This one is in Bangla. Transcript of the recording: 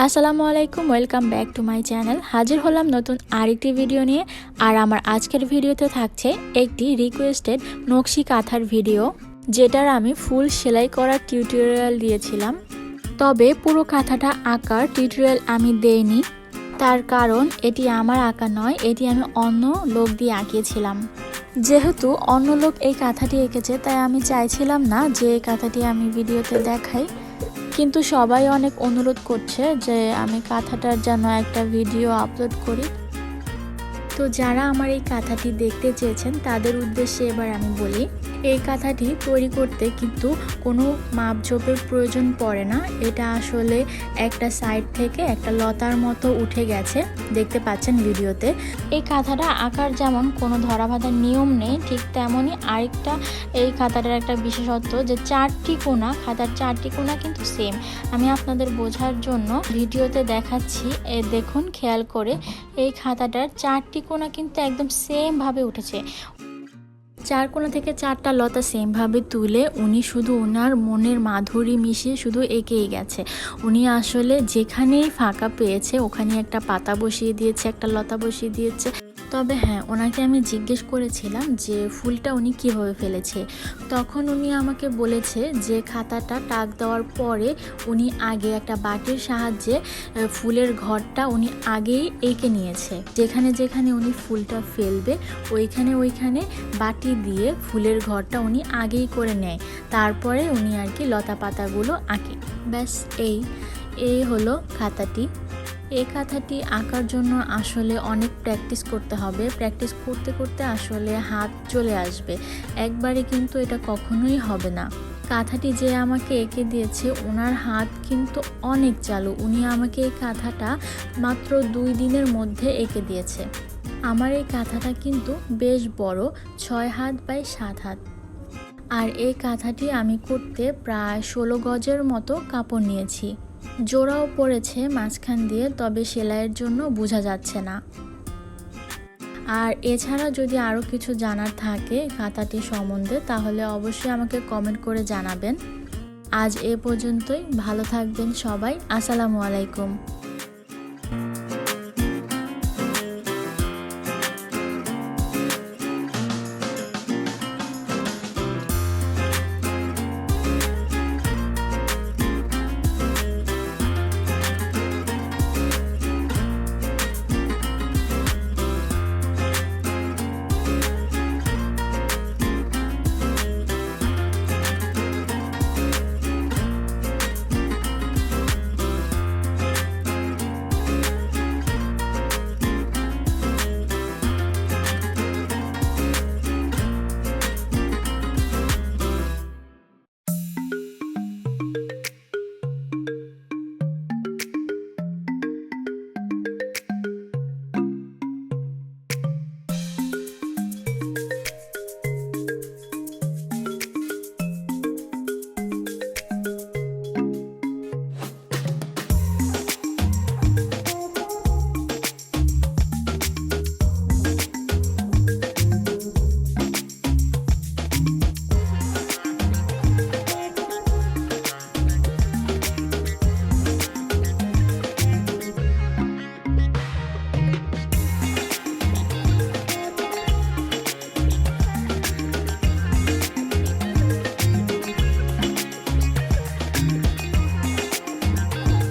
আসসালামু আলাইকুম, welcome back to my channel. হাজির হলাম নতুন আরেকটি ভিডিও নিয়ে। আর আমার আজকের ভিডিওতে থাকছে একটি রিকোয়েস্টেড নকশি কাঁথার ভিডিও, যেটার আমি ফুল সেলাই করার টিউটোরিয়াল দিয়েছিলাম। তবে পুরো কাঁথাটা আঁকার টিউটোরিয়াল আমি দেইনি, তার কারণ এটি আমার আঁকা নয়, এটি আমি অন্য লোক দিয়ে আঁকিয়েছিলাম। যেহেতু অন্য লোক এই কাঁথাটি এঁকেছে, তাই আমি চাইছিলাম না যে এই কাঁথাটি আমি ভিডিওতে দেখাই। কিন্তু সবাই অনেক অনুরোধ করছে যে আমি কাঁথাটার যেন একটা ভিডিও আপলোড করি। তো যারা আমার এই কাঁথাটি দেখতে চেয়েছেন তাদের উদ্দেশ্যে এবার আমি বলি, এই কাঁথাটি তৈরি করতে কিন্তু কোনো মাপঝোপের প্রয়োজন পড়ে না। এটা আসলে একটা সাইড থেকে একটা লতার মতো উঠে গেছে, দেখতে পাচ্ছেন ভিডিওতে। এই কাঁথাটা আঁকার যেমন কোনো ধরা বাঁধার নিয়ম নেই, ঠিক তেমনই আরেকটা এই খাতাটার একটা বিশেষত্ব যে চারটি কোণা, খাতার চারটি কোণা কিন্তু সেম। আমি আপনাদের বোঝার জন্য ভিডিওতে দেখাচ্ছি, দেখুন খেয়াল করে। এই খাতাটার চারটি কোণা কিন্তু একদম সেম ভাবে উঠেছে। চার কোণা থেকে চারটা লতা সেমভাবে তুলে উনি শুধু ওনার মনের মাধুরী মিশিয়ে শুধু এঁকেই গেছে। উনি আসলে যেখানেই ফাঁকা পেয়েছে ওখানে একটা পাতা বসিয়ে দিয়েছে, একটা লতা বসিয়ে দিয়েছে। তবে হ্যাঁ, ওনাকে আমি জিজ্ঞেস করেছিলাম যে ফুলটা উনি কীভাবে ফেলেছে। তখন উনি আমাকে বলেছে যে খাতাটা টাক দেওয়ার পরে উনি আগে একটা বাটির সাহায্যে ফুলের ঘরটা উনি আগেই এঁকে নিয়েছে। যেখানে যেখানে উনি ফুলটা ফেলবে ওইখানে বাটি দিয়ে ফুলের ঘরটা উনি আগেই করে নেয়, তারপরে উনি আর কি লতা পাতাগুলো আঁকে। ব্যাস এই হলো খাতাটি। এই কাঁথাটি আঁকার জন্য আসলে অনেক প্র্যাকটিস করতে হবে। প্র্যাকটিস করতে করতে আসলে হাত চলে আসবে, একবারে কিন্তু এটা কখনোই হবে না। কাঁথাটি যে আমাকে এঁকে দিয়েছে ওনার হাত কিন্তু অনেক চালু। উনি আমাকে এই কাঁথাটা মাত্র 2 দিনের মধ্যে এঁকে দিয়েছে। আমার এই কাঁথাটা কিন্তু বেশ বড়, 6 হাত বাই 7 হাত। আর এই কাঁথাটি আমি করতে প্রায় 16 গজের মতো কাপড় নিয়েছি। জোড়াও পড়েছে মাঝখান দিয়ে, তবে সেলাইয়ের জন্য বোঝা যাচ্ছে না। আর এছাড়া যদি আরও কিছু জানার থাকে কাঁথাটি সম্বন্ধে তাহলে অবশ্যই আমাকে কমেন্ট করে জানাবেন। আজ এ পর্যন্তই, ভালো থাকবেন সবাই। আসসালামু আলাইকুম।